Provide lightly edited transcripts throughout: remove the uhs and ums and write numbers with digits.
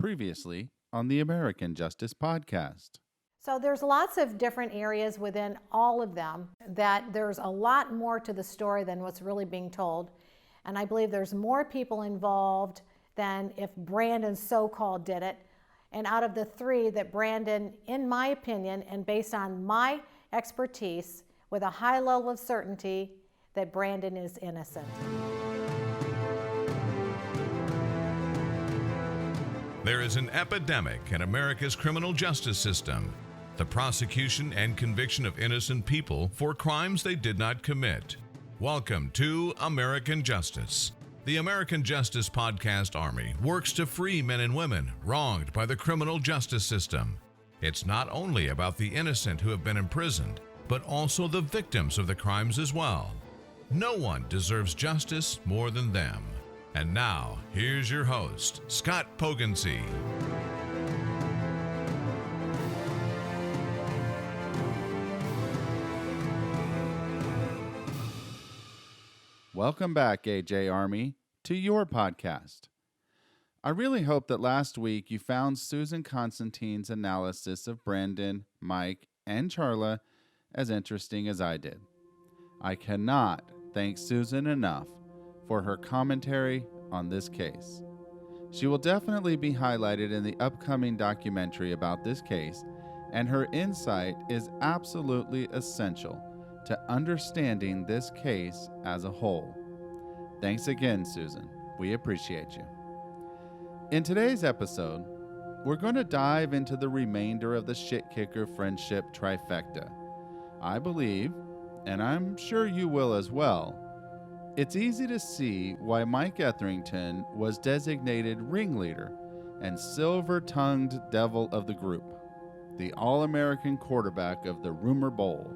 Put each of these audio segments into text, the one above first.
Previously on the American Justice Podcast. So there's lots of different areas within all of them that there's a lot more to the story than what's really being told. And I believe there's more people involved than if Brandon so-called did it. And out of the three that Brandon, in my opinion, and based on my expertise, with a high level of certainty, that Brandon is innocent. There is an epidemic in America's criminal justice system. The prosecution and conviction of innocent people for crimes they did not commit. Welcome to American Justice. The American Justice Podcast Army works to free men and women wronged by the criminal justice system. It's not only about the innocent who have been imprisoned, but also the victims of the crimes as well. No one deserves justice more than them. And now, here's your host, Scott Pogensy. Welcome back, AJ Army, to your podcast. I really hope that last week you found Susan Constantine's analysis of Brandon, Mike, and Charla as interesting as I did. I cannot thank Susan enough for her commentary on this case. She will definitely be highlighted in the upcoming documentary about this case, and her insight is absolutely essential to understanding this case as a whole. Thanks again, Susan. We appreciate you. In today's episode, we're going to dive into the remainder of the Shitkicker friendship trifecta. I believe, and I'm sure you will as well, it's easy to see why Mike Etherington was designated ringleader and silver-tongued devil of the group, the All-American quarterback of the Rumor Bowl,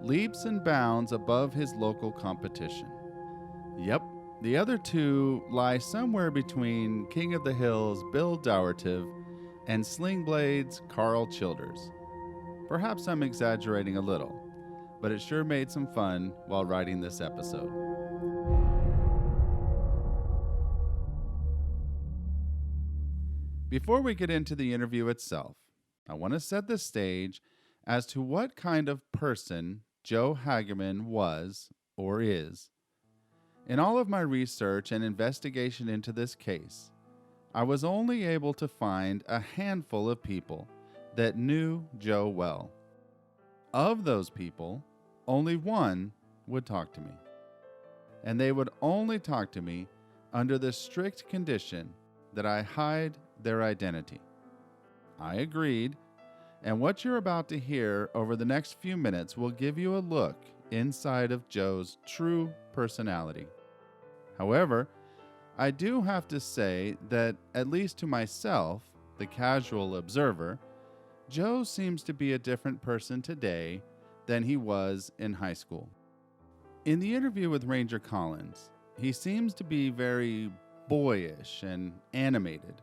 leaps and bounds above his local competition. Yep, the other two lie somewhere between King of the Hills Bill Dowertive and Sling Blades Carl Childers. Perhaps I'm exaggerating a little, but it sure made some fun while writing this episode. Before we get into the interview itself, I want to set the stage as to what kind of person Joe Hagaman was or is. In all of my research and investigation into this case, I was only able to find a handful of people that knew Joe well. Of those people, only one would talk to me. And they would only talk to me under the strict condition that I hide their identity. I agreed, and what you're about to hear over the next few minutes will give you a look inside of Joe's true personality. However, I do have to say that, at least to myself, the casual observer, Joe seems to be a different person today than he was in high school. In the interview with Ranger Collins, he seems to be very boyish and animated,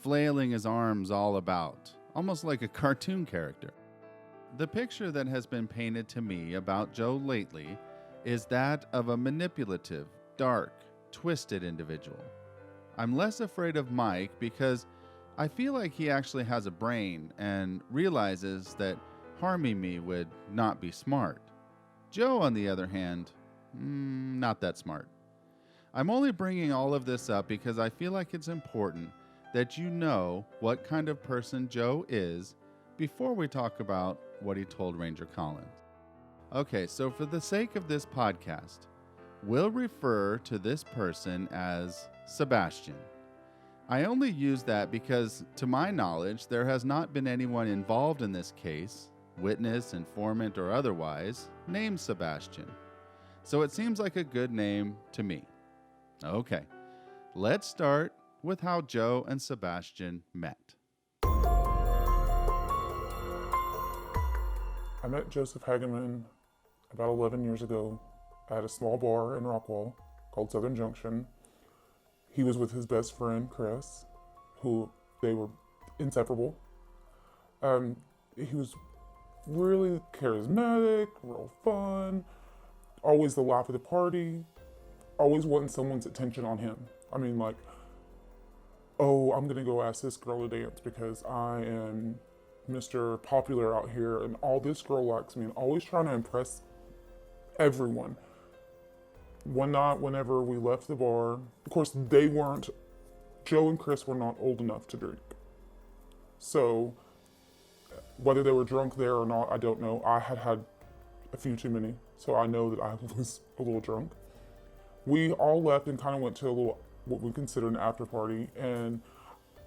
flailing his arms all about, almost like a cartoon character. The picture that has been painted to me about Joe lately is that of a manipulative, dark, twisted individual. I'm less afraid of Mike because I feel like he actually has a brain and realizes that harming me would not be smart. Joe, on the other hand, not that smart. I'm only bringing all of this up because I feel like it's important that you know what kind of person Joe is before we talk about what he told Ranger Collins. Okay, so for the sake of this podcast, we'll refer to this person as Sebastian. I only use that because, to my knowledge, there has not been anyone involved in this case, witness, informant, or otherwise, named Sebastian. So it seems like a good name to me. Okay, let's start with how Joe and Sebastian met. I met Joseph Hagaman about 11 years ago at a small bar in Rockwall called Southern Junction. He was with his best friend, Chris, who they were inseparable. He was really charismatic, real fun, always the laugh of the party, always wanting someone's attention on him. I mean, like, oh, I'm gonna go ask this girl to dance because I am Mr. Popular out here and all this girl likes me, and always trying to impress everyone. One night, whenever we left the bar, of course, Joe and Chris were not old enough to drink. So, whether they were drunk there or not, I don't know. I had had a few too many, so I know that I was a little drunk. We all left and kind of went to what we consider an after party, and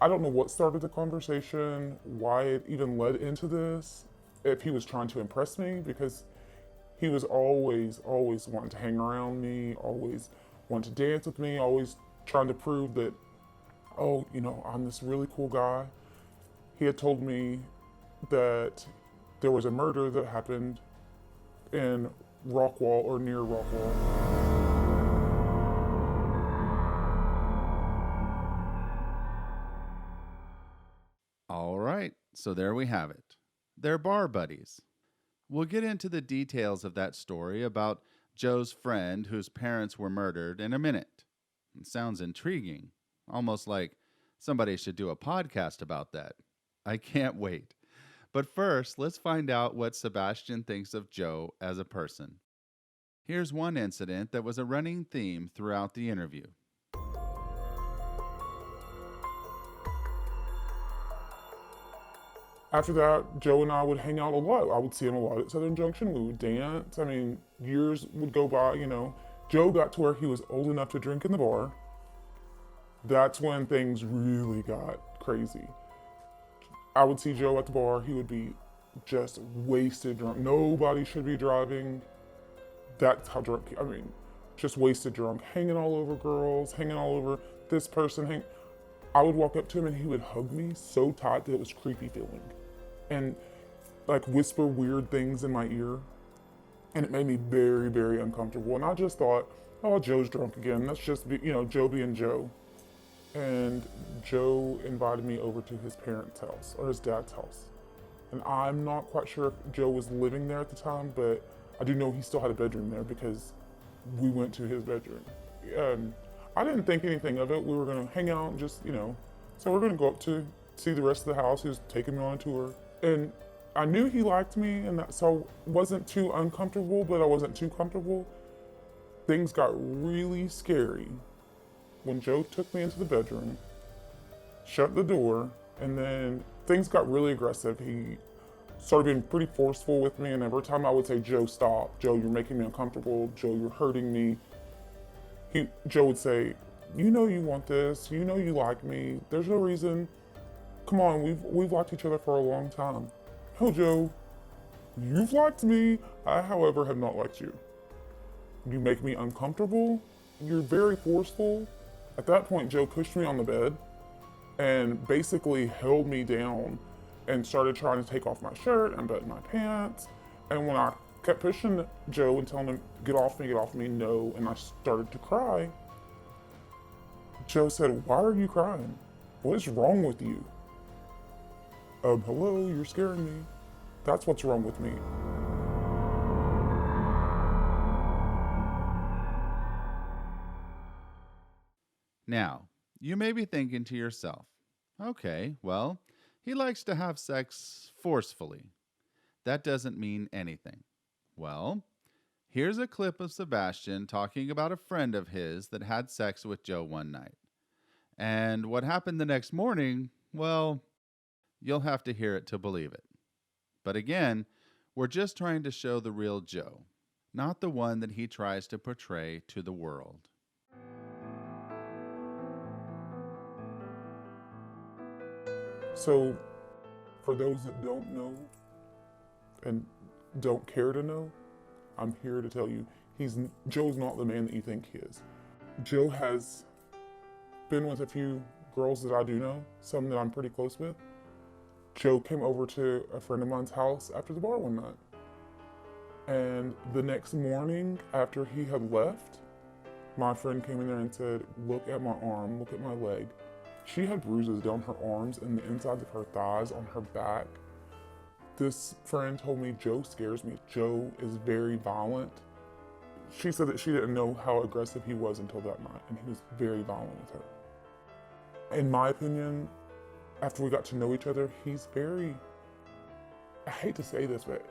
I don't know what started the conversation, why it even led into this, if he was trying to impress me, because he was always wanting to hang around me, always wanting to dance with me, always trying to prove that, oh, I'm this really cool guy. He had told me that there was a murder that happened in Rockwall or near Rockwall. All right, so there we have it. They're bar buddies. We'll get into the details of that story about Joe's friend whose parents were murdered in a minute. It sounds intriguing, almost like somebody should do a podcast about that. I can't wait. But first, let's find out what Sebastian thinks of Joe as a person. Here's one incident that was a running theme throughout the interview. After that, Joe and I would hang out a lot. I would see him a lot at Southern Junction. We would dance. I mean, years would go by, Joe got to where he was old enough to drink in the bar. That's when things really got crazy. I would see Joe at the bar. He would be just wasted drunk. Nobody should be driving. That's how drunk, just wasted drunk. Hanging all over girls, hanging all over this person. I would walk up to him and he would hug me so tight that it was creepy feeling. And like whisper weird things in my ear. And it made me very, very uncomfortable. And I just thought, oh, Joe's drunk again. That's just, Joe being Joe. And Joe invited me over to his parents' house, or his dad's house. And I'm not quite sure if Joe was living there at the time, but I do know he still had a bedroom there because we went to his bedroom. I didn't think anything of it. We were gonna hang out and just, so we're gonna go up to see the rest of the house. He was taking me on a tour. And I knew he liked me, and so I wasn't too uncomfortable, but I wasn't too comfortable. Things got really scary when Joe took me into the bedroom, shut the door, and then things got really aggressive. He started being pretty forceful with me, and every time I would say, Joe, stop. Joe, you're making me uncomfortable. Joe, you're hurting me. Joe would say, you want this. You like me. There's no reason. Come on, we've liked each other for a long time. No, Joe, you've liked me. I, however, have not liked you. You make me uncomfortable. You're very forceful. At that point, Joe pushed me on the bed and basically held me down and started trying to take off my shirt and button my pants. And when I kept pushing Joe and telling him, get off me, no, and I started to cry, Joe said, why are you crying? What is wrong with you? Hello, you're scaring me. That's what's wrong with me. Now, you may be thinking to yourself, okay, well, he likes to have sex forcefully. That doesn't mean anything. Well, here's a clip of Sebastian talking about a friend of his that had sex with Joe one night. And what happened the next morning, well, you'll have to hear it to believe it. But again, we're just trying to show the real Joe, not the one that he tries to portray to the world. So, for those that don't know and don't care to know, I'm here to tell you, Joe's not the man that you think he is. Joe has been with a few girls that I do know, some that I'm pretty close with. Joe came over to a friend of mine's house after the bar one night. And the next morning, after he had left, my friend came in there and said, look at my arm, look at my leg. She had bruises down her arms and the insides of her thighs, on her back. This friend told me, Joe scares me. Joe is very violent. She said that she didn't know how aggressive he was until that night, and he was very violent with her. In my opinion, after we got to know each other, he's very, I hate to say this, but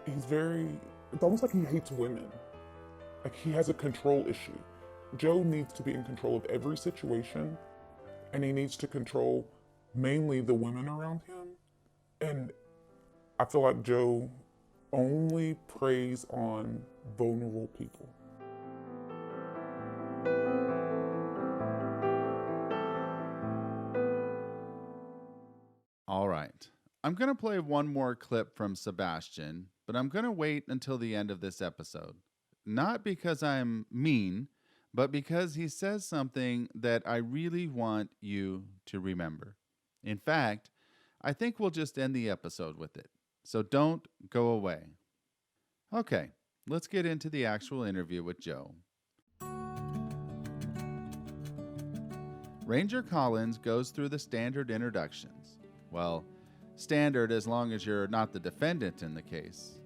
it's almost like he hates women. Like he has a control issue. Joe needs to be in control of every situation, and he needs to control mainly the women around him. And I feel like Joe only preys on vulnerable people. All right. I'm going to play one more clip from Sebastian, but I'm going to wait until the end of this episode. Not because I'm mean, but because he says something that I really want you to remember. In fact, I think we'll just end the episode with it. So don't go away. Okay, let's get into the actual interview with Joe. Ranger Collins goes through the standard introductions. Well, standard as long as you're not the defendant in the case.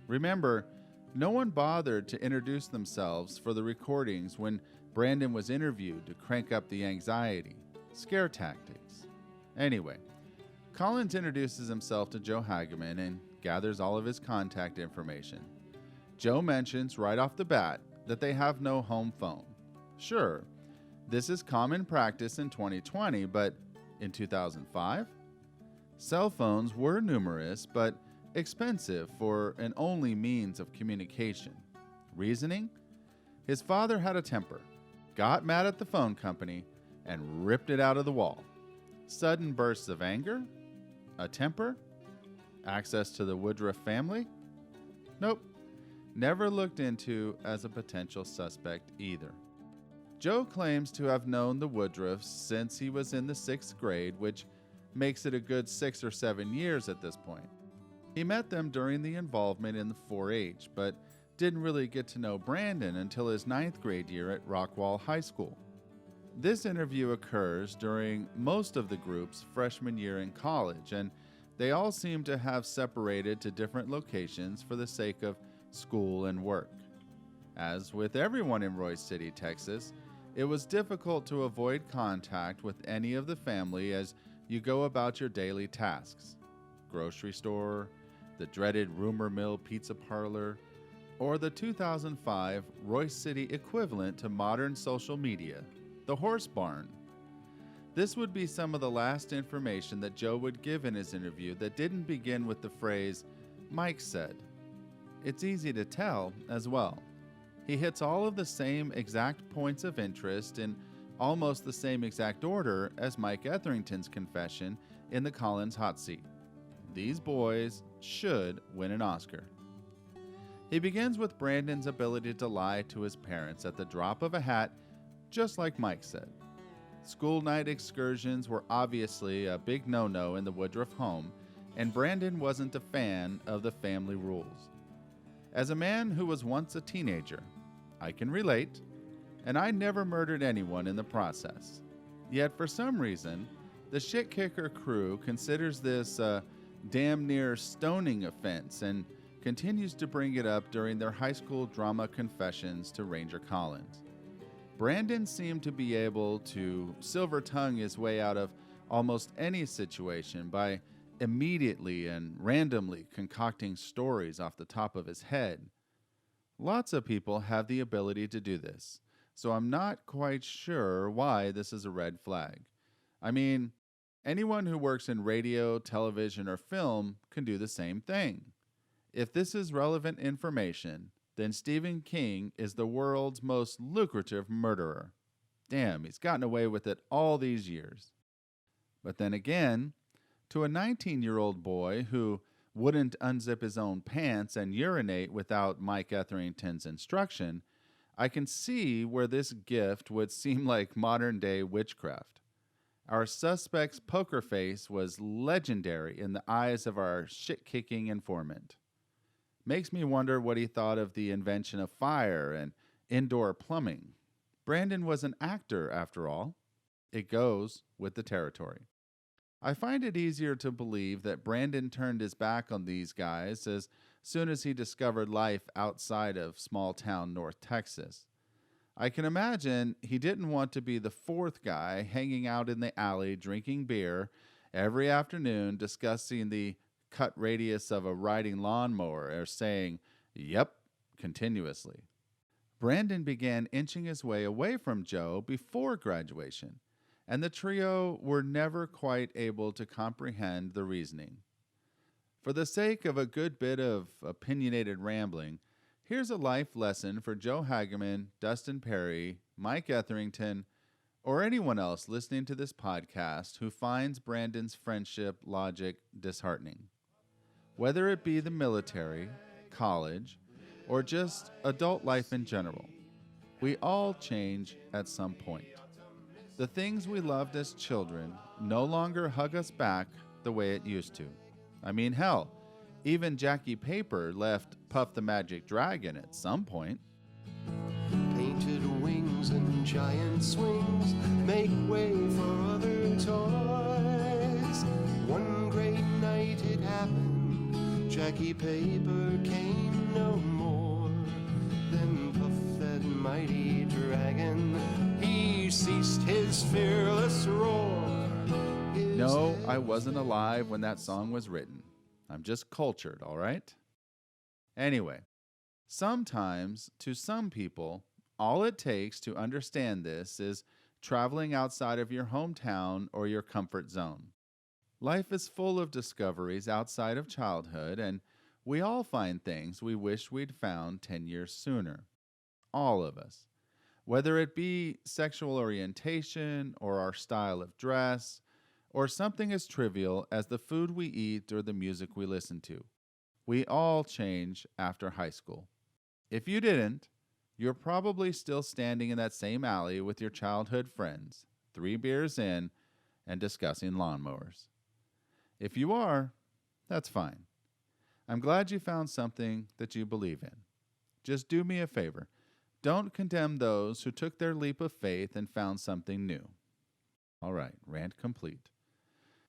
Remember, no one bothered to introduce themselves for the recordings when Brandon was interviewed to crank up the anxiety. Scare tactics. Anyway, Collins introduces himself to Joe Hagaman and gathers all of his contact information. Joe mentions right off the bat that they have no home phone. Sure, this is common practice in 2020, but in 2005? Cell phones were numerous, but expensive for an only means of communication. Reasoning? His father had a temper, got mad at the phone company, and ripped it out of the wall. Sudden bursts of anger? A temper? Access to the Woodruff family? Nope. Never looked into as a potential suspect either. Joe claims to have known the Woodruffs since he was in the 6th grade, which makes it a good 6 or 7 years at this point. He met them during the involvement in the 4-H, but didn't really get to know Brandon until his 9th grade year at Rockwall High School. This interview occurs during most of the group's freshman year in college, and they all seem to have separated to different locations for the sake of school and work. As with everyone in Royce City, Texas, it was difficult to avoid contact with any of the family as you go about your daily tasks. Grocery store, the dreaded rumor mill pizza parlor, or the 2005 Royce City equivalent to modern social media, the horse barn. This would be some of the last information that Joe would give in his interview that didn't begin with the phrase, "Mike said." It's easy to tell as well. He hits all of the same exact points of interest in almost the same exact order as Mike Etherington's confession in the Collins hot seat. These boys should win an Oscar. He begins with Brandon's ability to lie to his parents at the drop of a hat, just like Mike said. School night excursions were obviously a big no-no in the Woodruff home, and Brandon wasn't a fan of the family rules. As a man who was once a teenager, I can relate, and I never murdered anyone in the process. Yet for some reason, the Shitkicker crew considers this a damn near stoning offense and continues to bring it up during their high school drama confessions to Ranger Collins. Brandon seemed to be able to silver tongue his way out of almost any situation by immediately and randomly concocting stories off the top of his head. Lots of people have the ability to do this, so I'm not quite sure why this is a red flag. I mean, anyone who works in radio, television, or film can do the same thing. If this is relevant information, then Stephen King is the world's most lucrative murderer. Damn, he's gotten away with it all these years. But then again, to a 19-year-old boy who wouldn't unzip his own pants and urinate without Mike Etherington's instruction, I can see where this gift would seem like modern-day witchcraft. Our suspect's poker face was legendary in the eyes of our shit-kicking informant. Makes me wonder what he thought of the invention of fire and indoor plumbing. Brandon was an actor, after all. It goes with the territory. I find it easier to believe that Brandon turned his back on these guys as soon as he discovered life outside of small-town North Texas. I can imagine he didn't want to be the fourth guy hanging out in the alley drinking beer every afternoon discussing the cut radius of a riding lawnmower or saying, "Yep," continuously. Brandon began inching his way away from Joe before graduation, and the trio were never quite able to comprehend the reasoning. For the sake of a good bit of opinionated rambling, here's a life lesson for Joe Hagaman, Dustin Perry, Mike Etherington, or anyone else listening to this podcast who finds Brandon's friendship logic disheartening. Whether it be the military, college, or just adult life in general, we all change at some point. The things we loved as children no longer hug us back the way it used to. I mean, hell, even Jackie Paper left Puff the Magic Dragon at some point. Painted wings and giant swings make way for other toys. One great night it happened, Jackie Paper came no more. Then Puff that mighty dragon, he ceased his fearless roar. No, I wasn't alive when that song was written. I'm just cultured, all right? Anyway, sometimes, to some people, all it takes to understand this is traveling outside of your hometown or your comfort zone. Life is full of discoveries outside of childhood, and we all find things we wish we'd found 10 years sooner. All of us. Whether it be sexual orientation or our style of dress, or something as trivial as the food we eat or the music we listen to. We all change after high school. If you didn't, you're probably still standing in that same alley with your childhood friends, 3 beers in, and discussing lawnmowers. If you are, that's fine. I'm glad you found something that you believe in. Just do me a favor. Don't condemn those who took their leap of faith and found something new. All right, rant complete.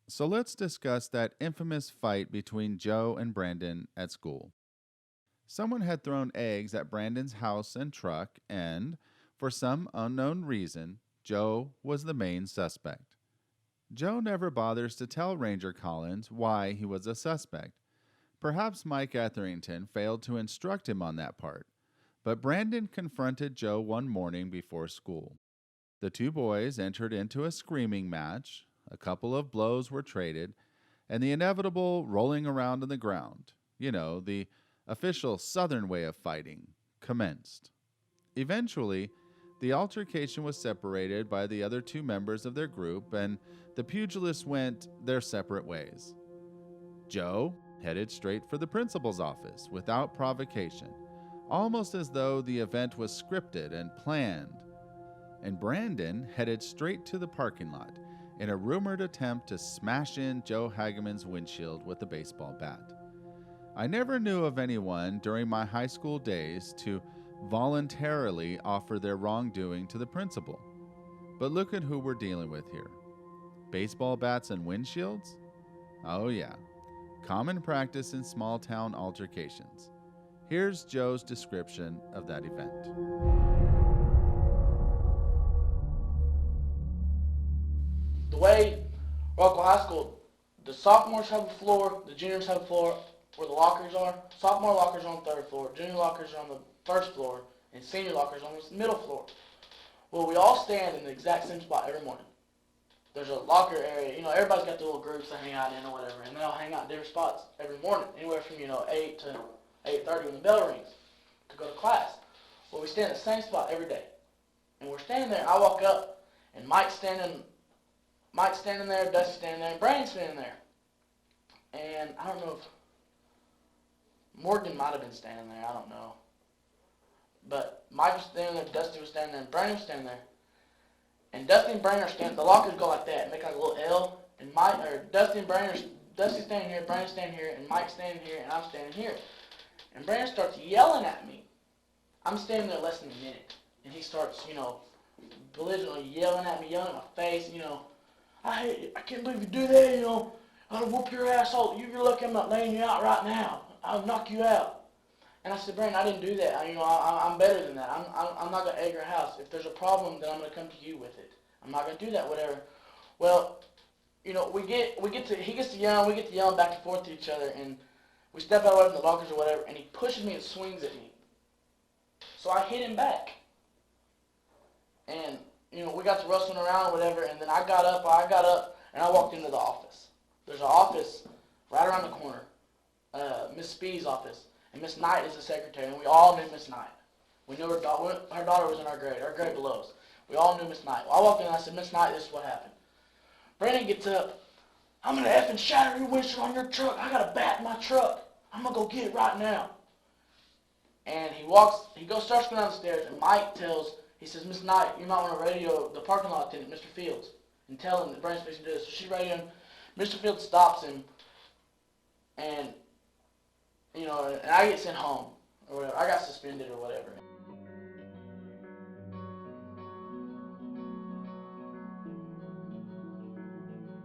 So let's discuss that infamous fight between Joe and Brandon at school. Someone had thrown eggs at Brandon's house and truck, and, for some unknown reason, Joe was the main suspect. Joe never bothers to tell Ranger Collins why he was a suspect. Perhaps Mike Etherington failed to instruct him on that part, but Brandon confronted Joe one morning before school. The two boys entered into a screaming match. A couple of blows were traded, and the inevitable rolling around on the ground, the official Southern way of fighting, commenced. Eventually, the altercation was separated by the other 2 members of their group, and the pugilists went their separate ways. Joe headed straight for the principal's office without provocation, almost as though the event was scripted and planned. And Brandon headed straight to the parking lot, in a rumored attempt to smash in Joe Hagaman's windshield with a baseball bat. I never knew of anyone during my high school days to voluntarily offer their wrongdoing to the principal. But look at who we're dealing with here. Baseball bats and windshields? Oh yeah, common practice in small-town altercations. Here's Joe's description of that event. The way Rockwell High School, the sophomores have a floor, the juniors have a floor where the lockers are. Sophomore lockers are on the 3rd floor, junior lockers are on the 1st floor, and senior lockers on the middle floor. Well, we all stand in the exact same spot every morning. There's a locker area, everybody's got their little groups they hang out in or whatever, and they all hang out in different spots every morning, anywhere from, 8 to 8:30 when the bell rings to go to class. Well, we stand in the same spot every day. And we're standing there, I walk up, and Mike's standing there, Dusty's standing there, and Brandon's standing there. And I don't know if Morgan might have been standing there, I don't know. But Mike was standing there, Dusty was standing there, and Brandon was standing there. And Dusty and Brandon are standing, the lockers go like that, make like a little L. And Dusty's standing here, Brandon's standing here, and Mike's standing here, and I'm standing here. And Brandon starts yelling at me. I'm standing there less than a minute. And he starts, belligerently yelling at me, yelling at my face, I hate you. I can't believe you do that, I'll whoop your asshole. You're lucky I'm not laying you out right now. I'll knock you out. And I said, Brandon, I didn't do that. I'm better than that. I'm not going to egg your house. If there's a problem, then I'm going to come to you with it. I'm not going to do that, whatever. Well, he gets to yelling, we get to yelling back and forth to each other, and we step out of the lockers or whatever, and he pushes me and swings at me. So I hit him back. And, we got to rustling around or whatever, and then I got up, and I walked into the office. There's an office right around the corner, Miss Spee's office, and Miss Knight is the secretary, and we all knew Miss Knight. We knew her daughter was in our grade below us. We all knew Miss Knight. Well, I walked in and I said, Miss Knight, this is what happened. Brandon gets up, I'm going to effing shatter your windshield on your truck. I got a bat in my truck. I'm going to go get it right now. And he starts going down the stairs, and Mike he says, Miss Knight, you might want to radio the parking lot attendant, Mr. Fields, and tell him that Brandon's fixing to do this. So she radioed him. Mr. Fields stops him, and, and I get sent home, or whatever. I got suspended or whatever.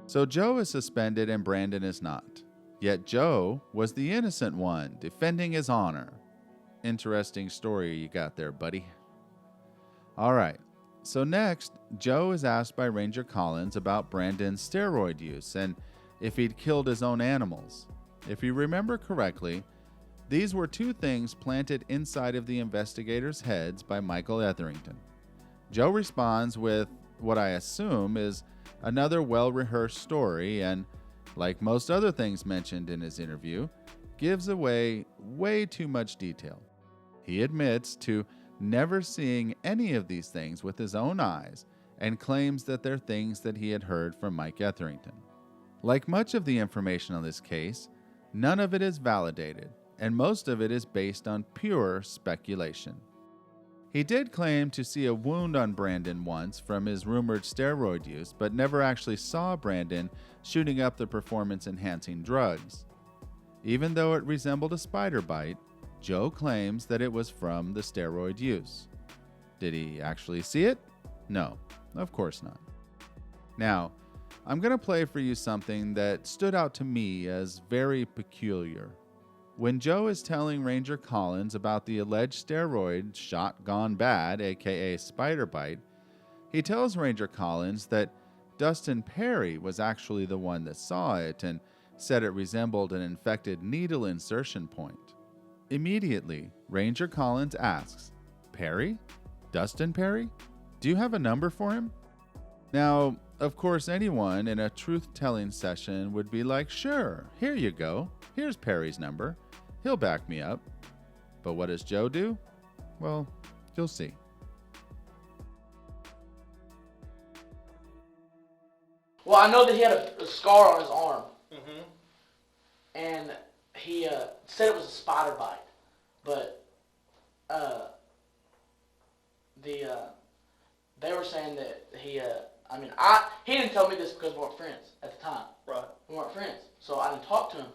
So Joe is suspended and Brandon is not. Yet Joe was the innocent one, defending his honor. Interesting story you got there, buddy. All right, so next, Joe is asked by Ranger Collins about Brandon's steroid use and if he'd killed his own animals. If you remember correctly, these were two things planted inside of the investigators' heads by Michael Etherington. Joe responds with what I assume is another well-rehearsed story and, like most other things mentioned in his interview, gives away way too much detail. He admits to never seeing any of these things with his own eyes and claims that they're things that he had heard from Mike Etherington. Like much of the information on this case, none of it is validated, and most of it is based on pure speculation. He did claim to see a wound on Brandon once from his rumored steroid use, but never actually saw Brandon shooting up the performance-enhancing drugs. Even though it resembled a spider bite, Joe claims that it was from the steroid use. Did he actually see it? No, of course not. Now, I'm going to play for you something that stood out to me as very peculiar. When Joe is telling Ranger Collins about the alleged steroid shot gone bad, aka spider bite, he tells Ranger Collins that Dustin Perry was actually the one that saw it and said it resembled an infected needle insertion point. Immediately, Ranger Collins asks, Perry? Dustin Perry? Do you have a number for him? Now, of course, anyone in a truth-telling session would be like, sure, here you go. Here's Perry's number. He'll back me up. But what does Joe do? Well, you'll see. Well, I know that he had a scar on his arm. Mm-hmm. And he said it was a spider bite. But they were saying that he didn't tell me this because we weren't friends at the time. Right. We weren't friends. So I didn't talk to him.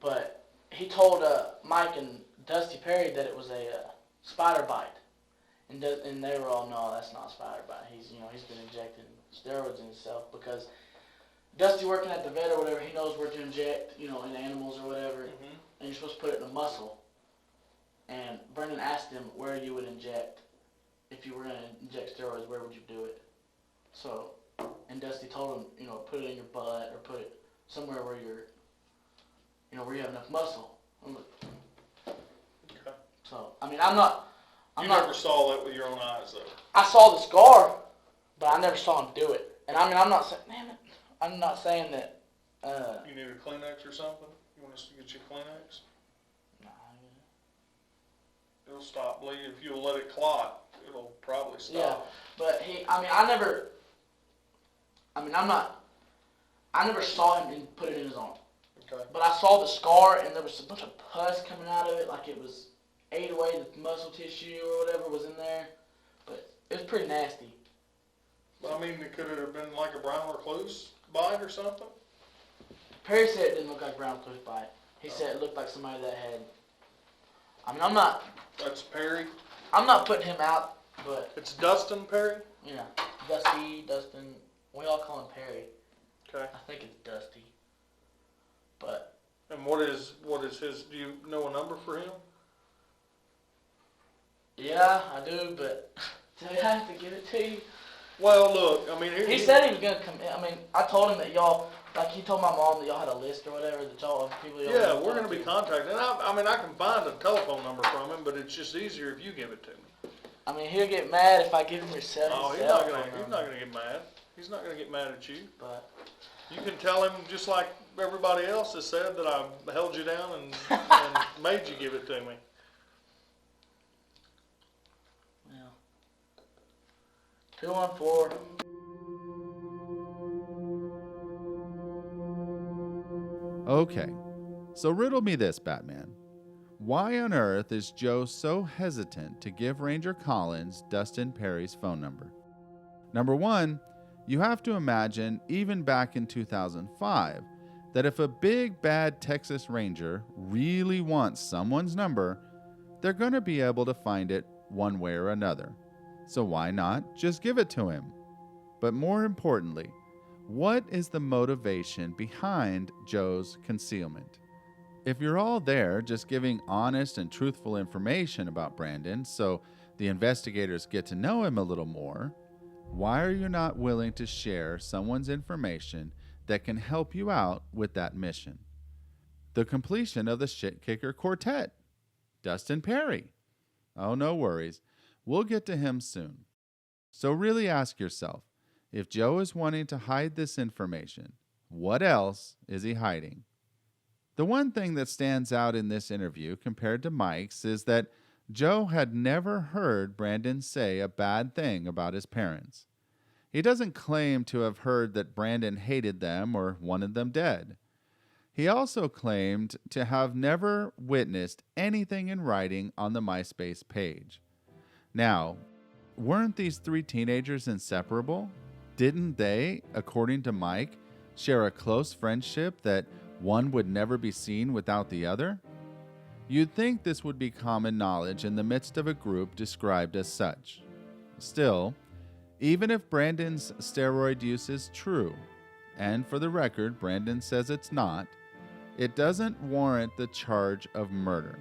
But he told Mike and Dusty Perry that it was a spider bite. And they were all, no, that's not a spider bite. He's been injecting steroids in himself because Dusty working at the vet or whatever, he knows where to inject, in animals or whatever. Mm-hmm. And you're supposed to put it in a muscle. And Brendan asked him where you would inject. If you were going to inject steroids, where would you do it? So, and Dusty told him, put it in your butt or put it somewhere where where you have enough muscle. Okay. So, I'm not. You never saw that with your own eyes, though. I saw the scar, but I never saw him do it. And I'm not saying, damn it, I'm not saying that. You need a Kleenex or something? You want us to get you a Kleenex? No. It'll stop bleeding. If you'll let it clot, it'll probably stop. Yeah, but I never saw him put it in his arm. Okay. But I saw the scar, and there was a bunch of pus coming out of it, like it was ate away the muscle tissue or whatever was in there. But it was pretty nasty. Could it have been like a brown recluse bite or something? Perry said it didn't look like a brown recluse bite. He said it looked like somebody that had. I'm not. That's Perry? I'm not putting him out, but. It's Dustin Perry? Yeah. Dustin. We all call him Perry. Okay. I think it's Dusty. But. And what is his, do you know a number for him? Yeah, I do, but do I have to give it to you? Well, look, I mean, He said he was gonna come. I mean, I told him that y'all, like he told my mom that y'all had a list or whatever that y'all of people y'all. yeah, wanna we're talk going to be to. contacted. And I mean, I can find a telephone number from him, but it's just easier if you give it to me. I mean, he'll get mad if I give him your cell. Oh, he's not going to get mad. He's not going to get mad at you. But You can tell him just like everybody else has said that I held you down and made you give it to me. yeah. 214. Okay, so riddle me this, Batman. Why on earth is Joe so hesitant to give Ranger Collins Dustin Perry's phone number? Number one, you have to imagine, even back in 2005, that if a big bad Texas Ranger really wants someone's number, they're going to be able to find it one way or another. So why not just give it to him? But more importantly, what is the motivation behind Joe's concealment? If you're all there just giving honest and truthful information about Brandon so the investigators get to know him a little more, why are you not willing to share someone's information that can help you out with that mission? The completion of the Shitkicker quartet. Dustin Perry. Oh, no worries. We'll get to him soon. So really ask yourself, if Joe is wanting to hide this information, what else is he hiding? The one thing that stands out in this interview compared to Mike's is that Joe had never heard Brandon say a bad thing about his parents. He doesn't claim to have heard that Brandon hated them or wanted them dead. He also claimed to have never witnessed anything in writing on the MySpace page. Now, weren't these three teenagers inseparable? Didn't they, according to Mike, share a close friendship that one would never be seen without the other? You'd think this would be common knowledge in the midst of a group described as such. Still, even if Brandon's steroid use is true, and for the record, Brandon says it's not, it doesn't warrant the charge of murder.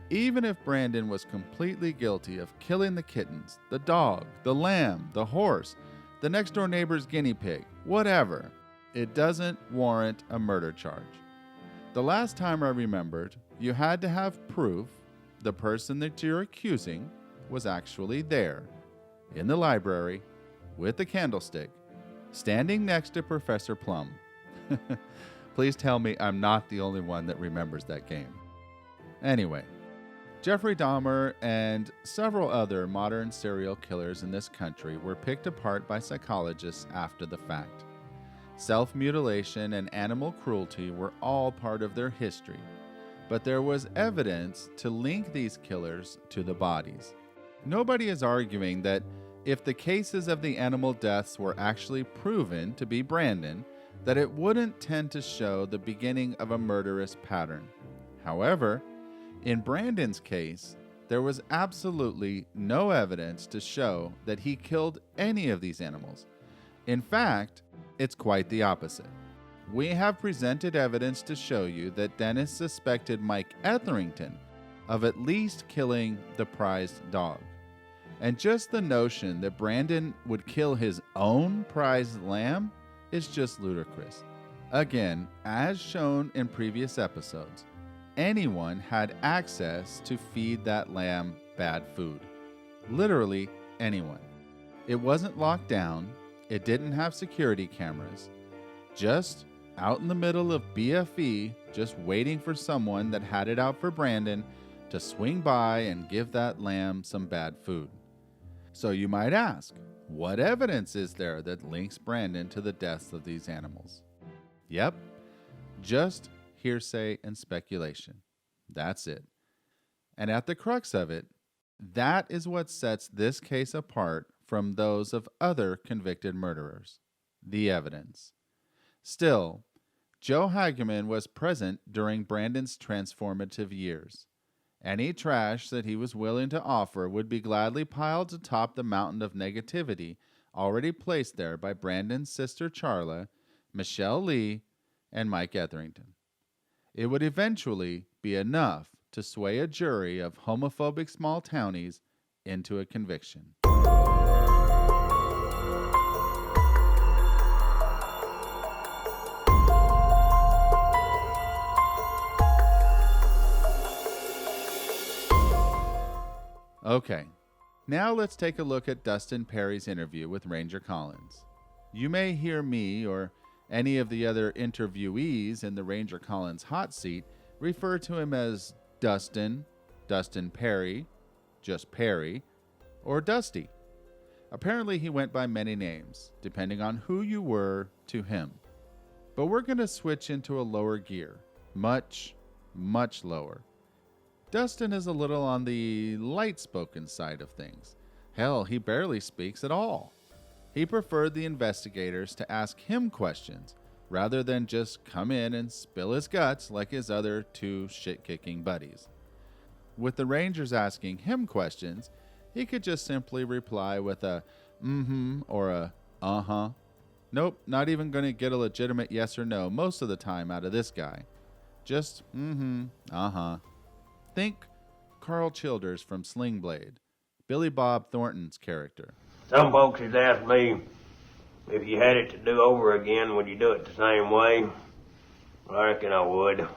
Even if Brandon was completely guilty of killing the kittens, the dog, the lamb, the horse, the next door neighbor's guinea pig, whatever, it doesn't warrant a murder charge. The last time I remembered, you had to have proof the person that you're accusing was actually there, in the library, with the candlestick, standing next to Professor Plum. Please tell me I'm not the only one that remembers that game. Anyway, Jeffrey Dahmer and several other modern serial killers in this country were picked apart by psychologists after the fact. Self-mutilation and animal cruelty were all part of their history, but there was evidence to link these killers to the bodies. Nobody is arguing that if the cases of the animal deaths were actually proven to be Brandon, that it wouldn't tend to show the beginning of a murderous pattern. However, in Brandon's case, there was absolutely no evidence to show that he killed any of these animals. In fact, it's quite the opposite. We have presented evidence to show you that Dennis suspected Mike Etherington of at least killing the prized dog. And just the notion that Brandon would kill his own prized lamb is just ludicrous. Again, as shown in previous episodes, anyone had access to feed that lamb bad food. Literally anyone. It wasn't locked down. It didn't have security cameras. Just out in the middle of BFE, just waiting for someone that had it out for Brandon to swing by and give that lamb some bad food. So you might ask, what evidence is there that links Brandon to the deaths of these animals? Yep, just hearsay and speculation. That's it. And at the crux of it, that is what sets this case apart from those of other convicted murderers. The evidence. Still, Joe Hagaman was present during Brandon's transformative years. Any trash that he was willing to offer would be gladly piled atop the mountain of negativity already placed there by Brandon's sister Charla, Michelle Lee, and Mike Etherington. It would eventually be enough to sway a jury of homophobic small townies into a conviction. Okay, now let's take a look at Dustin Perry's interview with Ranger Collins. You may hear me or any of the other interviewees in the Ranger Collins hot seat refer to him as Dustin, Dustin Perry, just Perry, or Dusty. Apparently he went by many names, depending on who you were to him. But we're going to switch into a lower gear, much, much lower. Dustin is a little on the light-spoken side of things. Hell, he barely speaks at all. He preferred the investigators to ask him questions, rather than just come in and spill his guts like his other two shit-kicking buddies. With the Rangers asking him questions, he could just simply reply with a mm-hmm or a uh-huh. Nope, not even going to get a legitimate yes or no most of the time out of this guy. Just mm-hmm, uh-huh. Think Carl Childers from Sling Blade, Billy Bob Thornton's character. Some folks has asked me, if you had it to do over again, would you do it the same way? I reckon I would.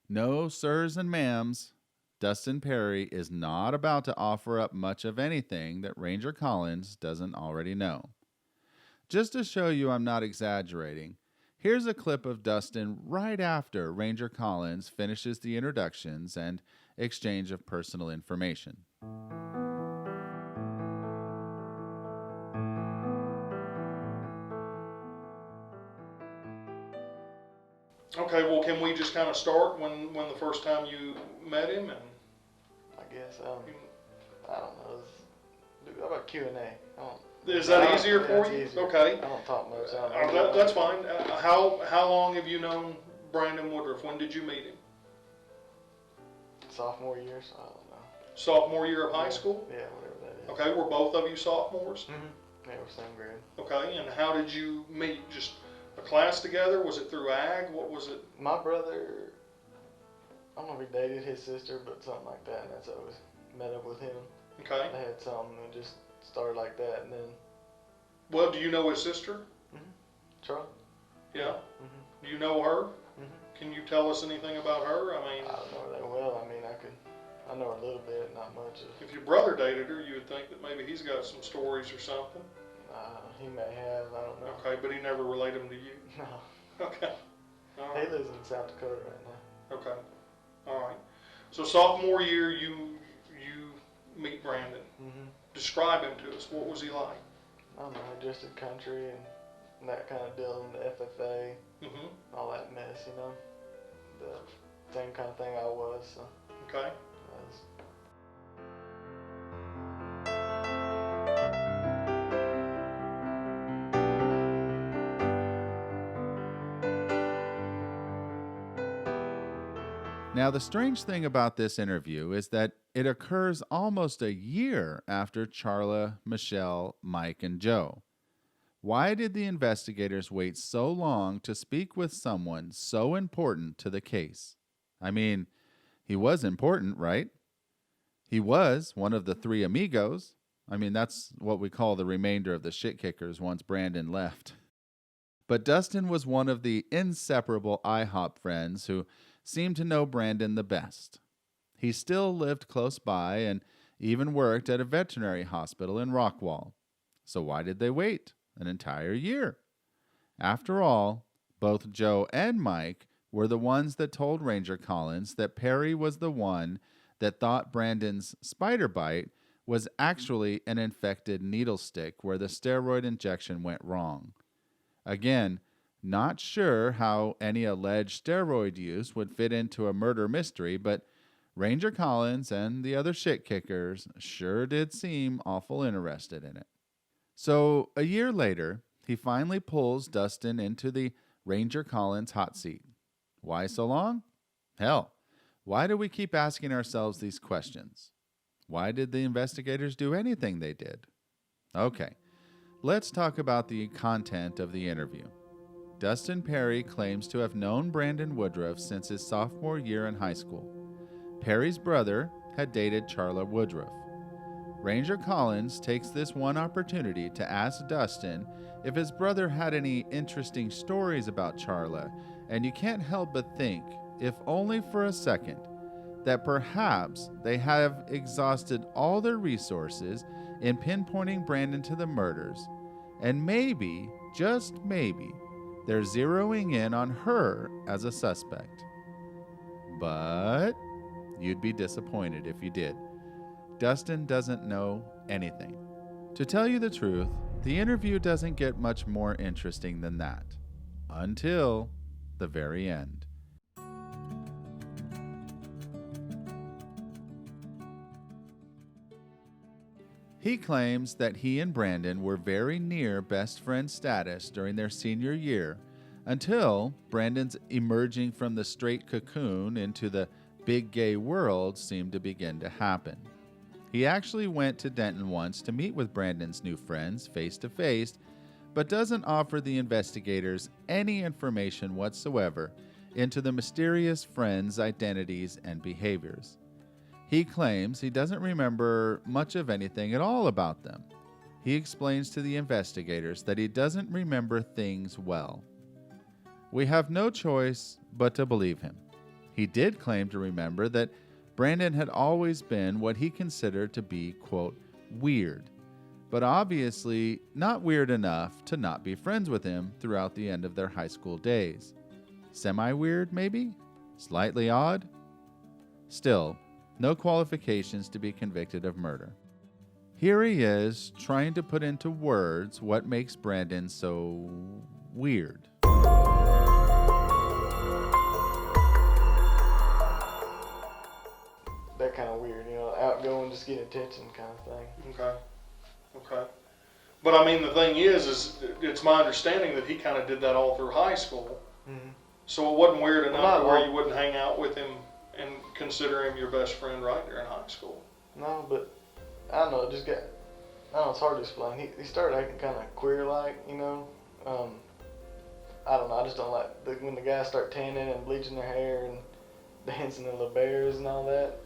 No, sirs and ma'ams, Dustin Perry is not about to offer up much of anything that Ranger Collins doesn't already know. Just to show you I'm not exaggerating, here's a clip of Dustin right after Ranger Collins finishes the introductions and exchange of personal information. Okay, well, can we just kind of start when the first time you met him? And I guess, I don't know. How about Q&A? is that easier for you? Easier. Okay. I don't talk much. That's fine. How long have you known Brandon Woodruff? When did you meet him? Sophomore year, so I don't know. Sophomore year of high school? Yeah, whatever that is. Okay, were both of you sophomores? Mm-hmm. Yeah, we're same grade. Okay, and how did you meet? Just a class together? Was it through ag? What was it? My brother, I don't know if he dated his sister, but something like that, and that's how I met up with him. Okay. They had something and just started like that, and then... Well, do you know his sister? Charlie? Yeah. Do you know her? Mm-hmm. Can you tell us anything about her? I mean, I don't know her that well. I mean, I know her a little bit, not much. If your brother dated her, you would think that maybe he's got some stories or something. He may have, I don't know. Okay, but he never relayed them to you? No. Okay. All He right. lives in South Dakota right now. Okay. All right. So sophomore year, you meet Brandon. Describe him to us. What was he like? I don't know, just in country and that kind of deal, and the FFA, all that mess, you know. The same kind of thing I was, so. Okay. Now, the strange thing about this interview is that it occurs almost a year after Charla, Michelle, Mike, and Joe. Why did the investigators wait so long to speak with someone so important to the case? I mean, he was important, right? He was one of the three amigos. I mean, that's what we call the remainder of the Shitkickers once Brandon left. But Dustin was one of the inseparable IHOP friends who seemed to know Brandon the best. He still lived close by and even worked at a veterinary hospital in Rockwall. So why did they wait an entire year? After all, both Joe and Mike were the ones that told Ranger Collins that Perry was the one that thought Brandon's spider bite was actually an infected needle stick where the steroid injection went wrong. Again, not sure how any alleged steroid use would fit into a murder mystery, but Ranger Collins and the other Shitkickers sure did seem awful interested in it. So a year later, he finally pulls Dustin into the Ranger Collins hot seat. Why so long? Hell, why do we keep asking ourselves these questions? Why did the investigators do anything they did? Okay, let's talk about the content of the interview. Dustin Perry claims to have known Brandon Woodruff since his sophomore year in high school. Perry's brother had dated Charla Woodruff. Ranger Collins takes this one opportunity to ask Dustin if his brother had any interesting stories about Charla, and you can't help but think, if only for a second, that perhaps they have exhausted all their resources in pinpointing Brandon to the murders, and maybe, just maybe, they're zeroing in on her as a suspect. But you'd be disappointed if you did. Dustin doesn't know anything. To tell you the truth, the interview doesn't get much more interesting than that. Until the very end. He claims that he and Brandon were very near best friend status during their senior year until Brandon's emerging from the straight cocoon into the big gay world seemed to begin to happen. He actually went to Denton once to meet with Brandon's new friends face to face, but doesn't offer the investigators any information whatsoever into the mysterious friends' identities and behaviors. He claims he doesn't remember much of anything at all about them. He explains to the investigators that he doesn't remember things well. We have no choice but to believe him. He did claim to remember that Brandon had always been what he considered to be, quote, weird, but obviously not weird enough to not be friends with him throughout the end of their high school days. Semi-weird, maybe? Slightly odd? Still, no qualifications to be convicted of murder. Here he is, trying to put into words what makes Brandon so weird. That kind of weird, outgoing, just getting attention kind of thing. Okay. But I mean, the thing is it's my understanding that he kind of did that all through high school. Mm-hmm. So it wasn't weird enough to where you wouldn't hang out with him and consider him your best friend right there in high school. No, but I don't know, it's hard to explain. He started acting kind of queer-like, I don't know, I just don't like when the guys start tanning and bleaching their hair and dancing in LeBairs and all that.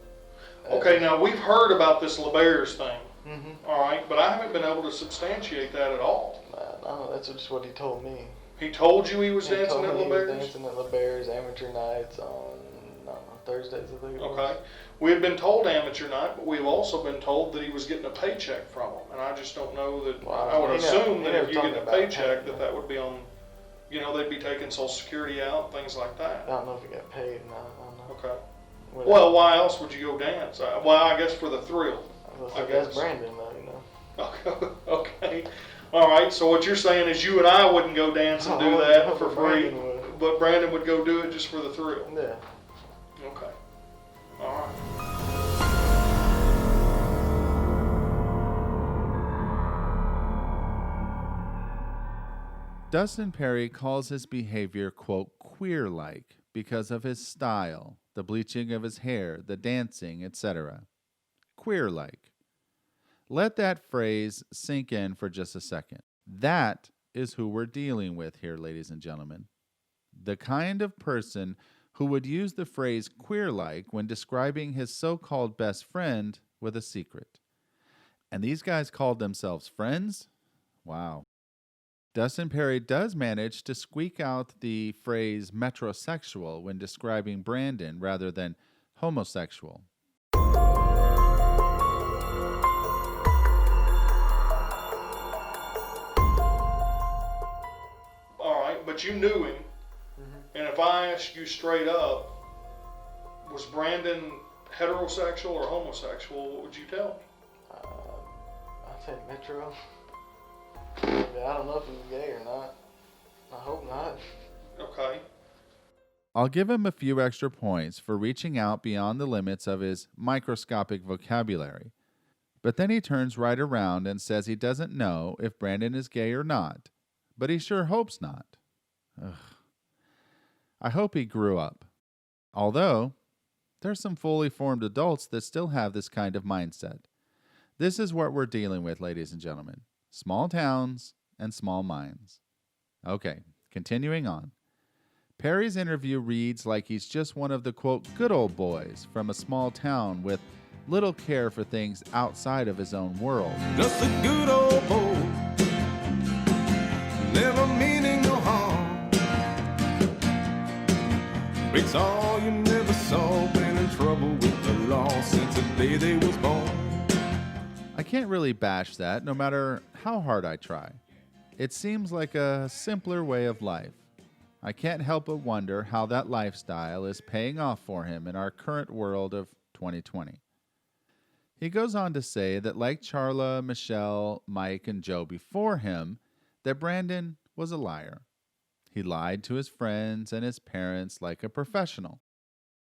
Okay, now we've heard about this LeBairs thing, mm-hmm. All right, but I haven't been able to substantiate that at all. No, that's just what he told me. He told you he was dancing at LeBairs? He was dancing at LeBairs amateur nights on Thursdays, I think it was. Okay. We had been told amateur night, but we've also been told that he was getting a paycheck from them. And I just don't know that, well, I would assume that if you get a paycheck, paying, that would be on, they'd be taking Social Security out, things like that. I don't know if he got paid or not. I don't know. Okay. Well, why else would you go dance? Well, I guess for the thrill. I guess Brandon, though, Okay. All right. So what you're saying is you and I wouldn't go dance and do that for free, but Brandon would go do it just for the thrill. Yeah. Okay. All right. Dustin Perry calls his behavior, quote, queer-like because of his style, the bleaching of his hair, the dancing, etc. Queer-like. Let that phrase sink in for just a second. That is who we're dealing with here, ladies and gentlemen. The kind of person who would use the phrase queer-like when describing his so-called best friend with a secret. And these guys called themselves friends? Wow. Dustin Perry does manage to squeak out the phrase metrosexual when describing Brandon rather than homosexual. All right, but you knew him. And if I ask you straight up, was Brandon heterosexual or homosexual, what would you tell me? I'd say metro. I don't know if he was gay or not. I hope not. Okay. I'll give him a few extra points for reaching out beyond the limits of his microscopic vocabulary. But then he turns right around and says he doesn't know if Brandon is gay or not, but he sure hopes not. Ugh. I hope he grew up. Although, there's some fully formed adults that still have this kind of mindset. This is what we're dealing with, ladies and gentlemen. Small towns and small minds. Okay, continuing on. Perry's interview reads like he's just one of the, quote, good old boys from a small town with little care for things outside of his own world. Just a good old boy, never meaning no harm. Breaks all you never saw, been in trouble with the law since the day they was born. I can't really bash that, no matter how hard I try. It seems like a simpler way of life. I can't help but wonder how that lifestyle is paying off for him in our current world of 2020. He goes on to say that like Charla, Michelle, Mike, and Joe before him, that Brandon was a liar. He lied to his friends and his parents like a professional.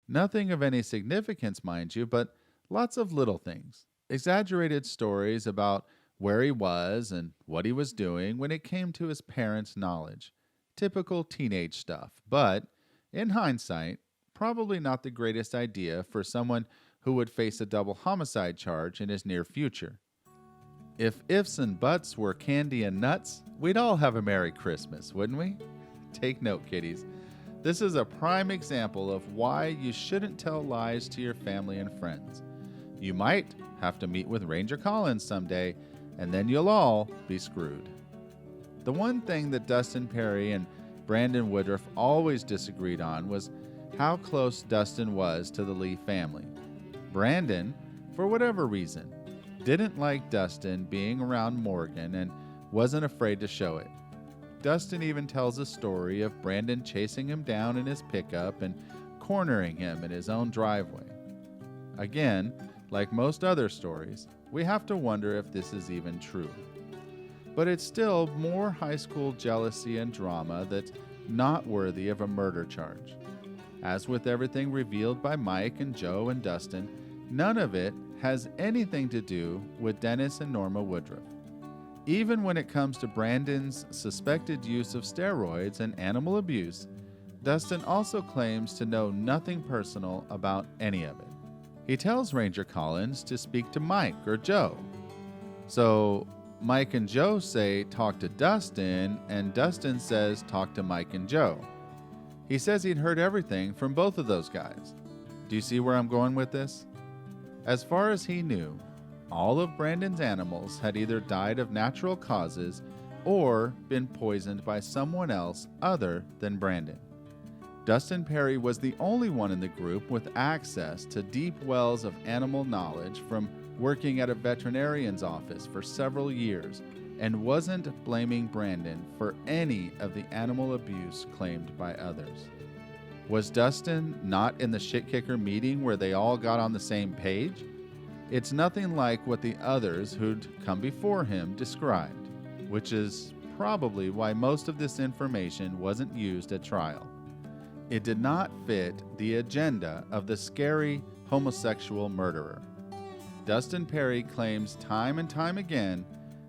Nothing of any significance, mind you, but lots of little things. Exaggerated stories about where he was and what he was doing when it came to his parents' knowledge. Typical teenage stuff, but in hindsight, probably not the greatest idea for someone who would face a double homicide charge in his near future. If ifs and buts were candy and nuts, we'd all have a Merry Christmas, wouldn't we? Take note, kiddies. This is a prime example of why you shouldn't tell lies to your family and friends. You might have to meet with Ranger Collins someday, and then you'll all be screwed. The one thing that Dustin Perry and Brandon Woodruff always disagreed on was how close Dustin was to the Lee family. Brandon, for whatever reason, didn't like Dustin being around Morgan and wasn't afraid to show it. Dustin even tells a story of Brandon chasing him down in his pickup and cornering him in his own driveway. Again, like most other stories, we have to wonder if this is even true. But it's still more high school jealousy and drama that's not worthy of a murder charge. As with everything revealed by Mike and Joe and Dustin, none of it has anything to do with Dennis and Norma Woodruff. Even when it comes to Brandon's suspected use of steroids and animal abuse, Dustin also claims to know nothing personal about any of it. He tells Ranger Collins to speak to Mike or Joe. So Mike and Joe say talk to Dustin, and Dustin says talk to Mike and Joe. He says he'd heard everything from both of those guys. Do you see where I'm going with this? As far as he knew, all of Brandon's animals had either died of natural causes or been poisoned by someone else other than Brandon. Dustin Perry was the only one in the group with access to deep wells of animal knowledge from working at a veterinarian's office for several years and wasn't blaming Brandon for any of the animal abuse claimed by others. Was Dustin not in the Shitkicker meeting where they all got on the same page? It's nothing like what the others who'd come before him described, which is probably why most of this information wasn't used at trial. It did not fit the agenda of the scary homosexual murderer. Dustin Perry claims time and time again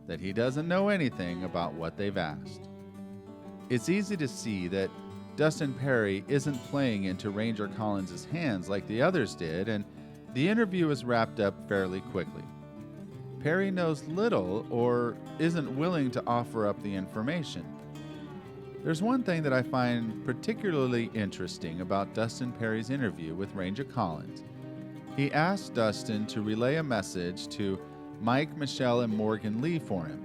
that he doesn't know anything about what they've asked. It's easy to see that Dustin Perry isn't playing into Ranger Collins' hands like the others did, and the interview is wrapped up fairly quickly. Perry knows little or isn't willing to offer up the information. There's one thing that I find particularly interesting about Dustin Perry's interview with Ranger Collins. He asked Dustin to relay a message to Mike, Michelle, and Morgan Lee for him.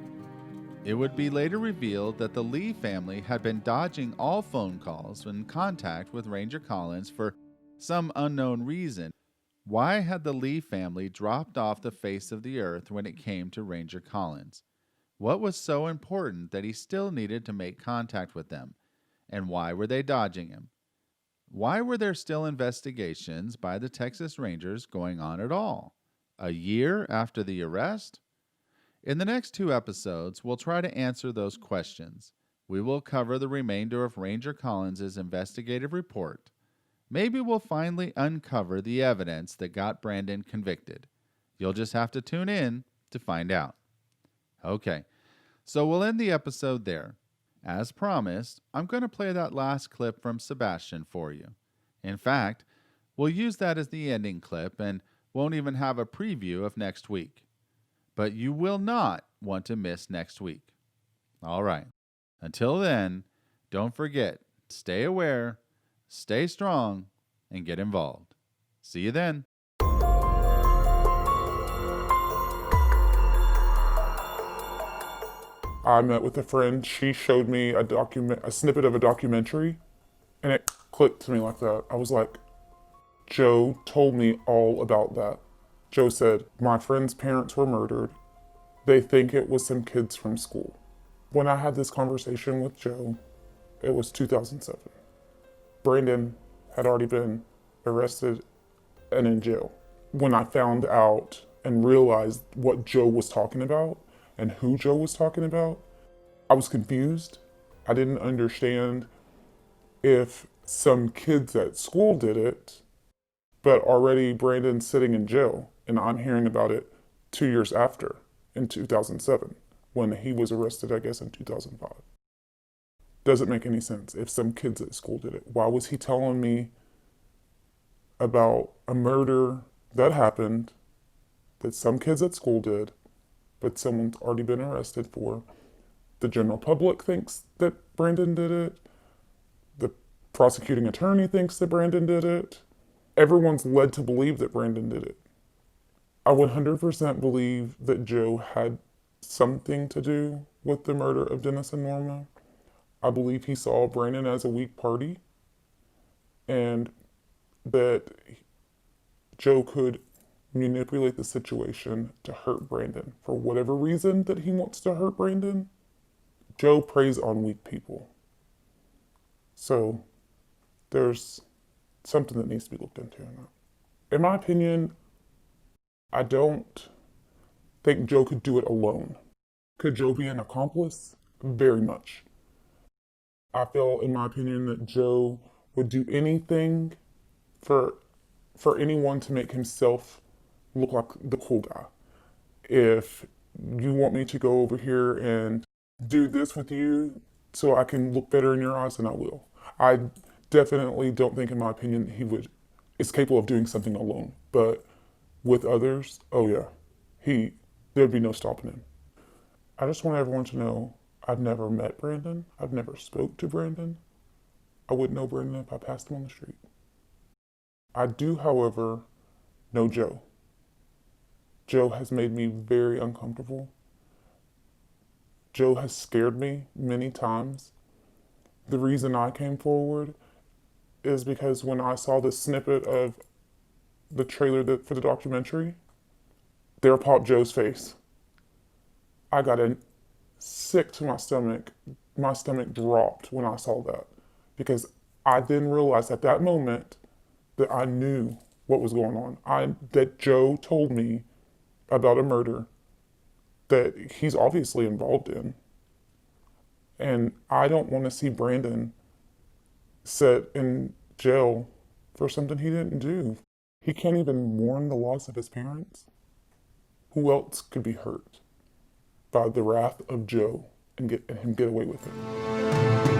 It would be later revealed that the Lee family had been dodging all phone calls and contact with Ranger Collins for some unknown reason. Why had the Lee family dropped off the face of the earth when it came to Ranger Collins? What was so important that he still needed to make contact with them? And why were they dodging him? Why were there still investigations by the Texas Rangers going on at all? A year after the arrest? In the next 2 episodes, we'll try to answer those questions. We will cover the remainder of Ranger Collins' investigative report. Maybe we'll finally uncover the evidence that got Brandon convicted. You'll just have to tune in to find out. Okay, so we'll end the episode there. As promised, I'm going to play that last clip from Sebastian for you. In fact, we'll use that as the ending clip and won't even have a preview of next week. But you will not want to miss next week. All right, until then, don't forget, stay aware, stay strong, and get involved. See you then. I met with a friend. She showed me a snippet of a documentary, and it clicked to me like that. I was like, Joe told me all about that. Joe said, my friend's parents were murdered. They think it was some kids from school. When I had this conversation with Joe, it was 2007. Brandon had already been arrested and in jail. When I found out and realized what Joe was talking about and who Joe was talking about, I was confused. I didn't understand if some kids at school did it, but already Brandon's sitting in jail, and I'm hearing about it 2 years after, in 2007, when he was arrested, I guess, in 2005. Doesn't make any sense if some kids at school did it. Why was he telling me about a murder that happened that some kids at school did, but someone's already been arrested for? The general public thinks that Brandon did it. The prosecuting attorney thinks that Brandon did it. Everyone's led to believe that Brandon did it. I 100% believe that Joe had something to do with the murder of Dennis and Norma. I believe he saw Brandon as a weak party, and that Joe could manipulate the situation to hurt Brandon. For whatever reason that he wants to hurt Brandon, Joe preys on weak people. So there's something that needs to be looked into in that. In my opinion, I don't think Joe could do it alone. Could Joe be an accomplice? Very much. I feel, in my opinion, that Joe would do anything for anyone to make himself look like the cool guy. If you want me to go over here and do this with you so I can look better in your eyes, then I will. I definitely don't think, in my opinion, he is capable of doing something alone. But with others, oh yeah, there'd be no stopping him. I just want everyone to know I've never met Brandon. I've never spoke to Brandon. I wouldn't know Brandon if I passed him on the street. I do, however, know Joe. Joe has made me very uncomfortable. Joe has scared me many times. The reason I came forward is because when I saw the snippet of the trailer for the documentary, there popped Joe's face. I got sick to my stomach. My stomach dropped when I saw that, because I then realized at that moment that I knew what was going on. That Joe told me about a murder that he's obviously involved in. And I don't want to see Brandon sit in jail for something he didn't do. He can't even mourn the loss of his parents. Who else could be hurt by the wrath of Joe and him get away with it?